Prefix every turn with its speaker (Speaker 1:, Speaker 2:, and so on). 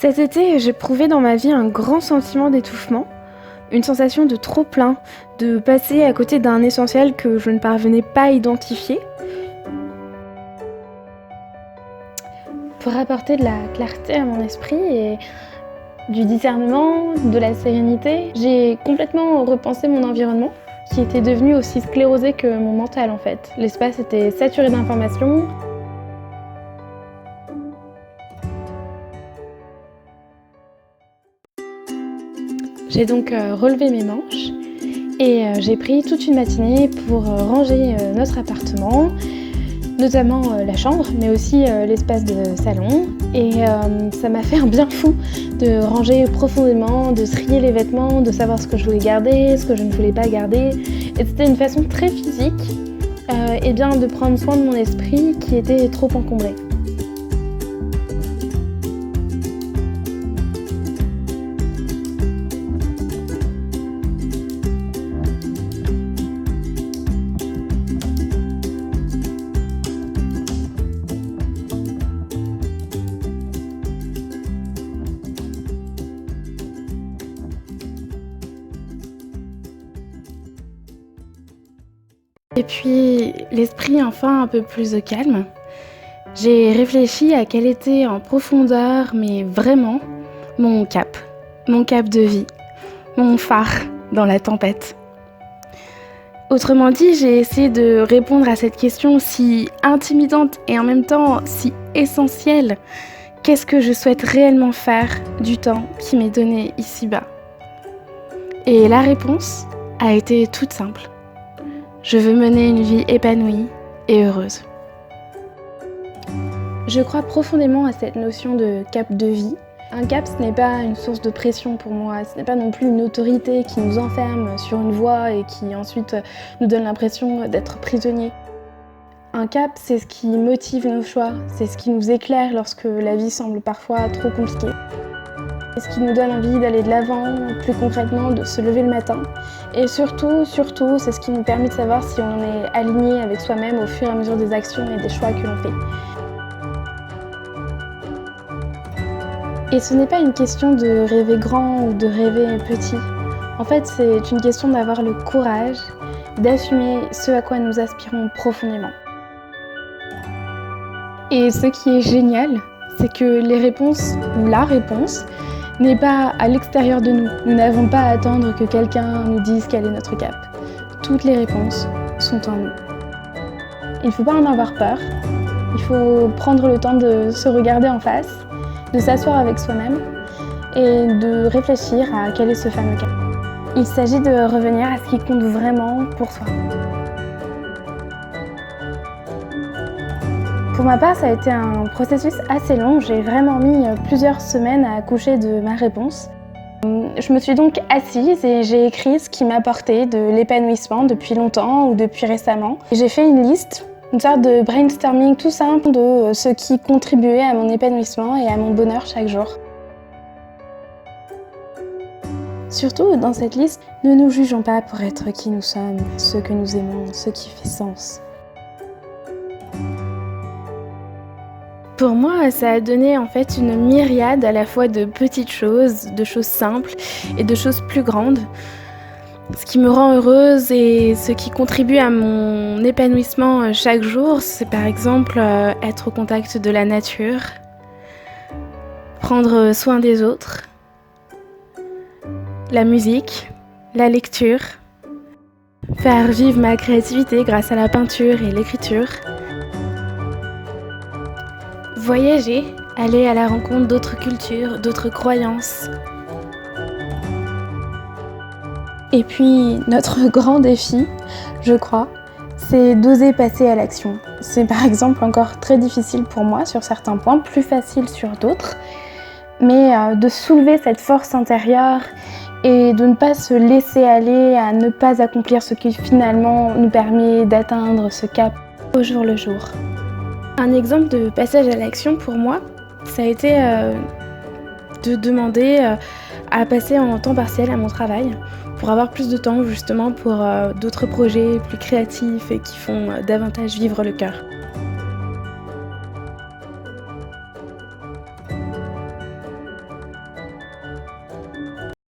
Speaker 1: Cet été, j'éprouvais dans ma vie un grand sentiment d'étouffement, une sensation de trop-plein, de passer à côté d'un essentiel que je ne parvenais pas à identifier. Pour apporter de la clarté à mon esprit et du discernement, de la sérénité, j'ai complètement repensé mon environnement, qui était devenu aussi sclérosé que mon mental en fait. L'espace était saturé d'informations. J'ai donc relevé mes manches et j'ai pris toute une matinée pour ranger notre appartement, notamment la chambre, mais aussi l'espace de salon. Et ça m'a fait un bien fou de ranger profondément, de trier les vêtements, de savoir ce que je voulais garder, ce que je ne voulais pas garder. Et c'était une façon très physique et bien de prendre soin de mon esprit qui était trop encombré. Et puis, l'esprit enfin un peu plus au calme, j'ai réfléchi à quel était en profondeur, mais vraiment, mon cap de vie, mon phare dans la tempête. Autrement dit, j'ai essayé de répondre à cette question si intimidante et en même temps si essentielle. Qu'est-ce que je souhaite réellement faire du temps qui m'est donné ici-bas ? Et la réponse a été toute simple. Je veux mener une vie épanouie et heureuse. Je crois profondément à cette notion de cap de vie. Un cap, ce n'est pas une source de pression pour moi, ce n'est pas non plus une autorité qui nous enferme sur une voie et qui ensuite nous donne l'impression d'être prisonniers. Un cap, c'est ce qui motive nos choix, c'est ce qui nous éclaire lorsque la vie semble parfois trop compliquée. C'est ce qui nous donne envie d'aller de l'avant, plus concrètement de se lever le matin. Et surtout, c'est ce qui nous permet de savoir si on est aligné avec soi-même au fur et à mesure des actions et des choix que l'on fait. Et ce n'est pas une question de rêver grand ou de rêver petit. En fait, c'est une question d'avoir le courage d'assumer ce à quoi nous aspirons profondément. Et ce qui est génial, c'est que les réponses, ou la réponse, n'est pas à l'extérieur de nous. Nous n'avons pas à attendre que quelqu'un nous dise quel est notre cap. Toutes les réponses sont en nous. Il ne faut pas en avoir peur. Il faut prendre le temps de se regarder en face, de s'asseoir avec soi-même et de réfléchir à quel est ce fameux cap. Il s'agit de revenir à ce qui compte vraiment pour soi. Pour ma part, ça a été un processus assez long. J'ai vraiment mis plusieurs semaines à accoucher de ma réponse. Je me suis donc assise et j'ai écrit ce qui m'apportait de l'épanouissement depuis longtemps ou depuis récemment. J'ai fait une liste, une sorte de brainstorming tout simple de ce qui contribuait à mon épanouissement et à mon bonheur chaque jour. Surtout, dans cette liste, ne nous jugeons pas pour être qui nous sommes, ce que nous aimons, ce qui fait sens. Pour moi, ça a donné en fait une myriade à la fois de petites choses, de choses simples et de choses plus grandes. Ce qui me rend heureuse et ce qui contribue à mon épanouissement chaque jour, c'est par exemple être au contact de la nature, prendre soin des autres, la musique, la lecture, faire vivre ma créativité grâce à la peinture et l'écriture, voyager, aller à la rencontre d'autres cultures, d'autres croyances. Et puis, notre grand défi, je crois, c'est d'oser passer à l'action. C'est par exemple encore très difficile pour moi sur certains points, plus facile sur d'autres, mais de soulever cette force intérieure et de ne pas se laisser aller à ne pas accomplir ce qui finalement nous permet d'atteindre ce cap au jour le jour. Un exemple de passage à l'action pour moi, ça a été de demander à passer en temps partiel à mon travail pour avoir plus de temps justement pour d'autres projets plus créatifs et qui font davantage vivre le cœur.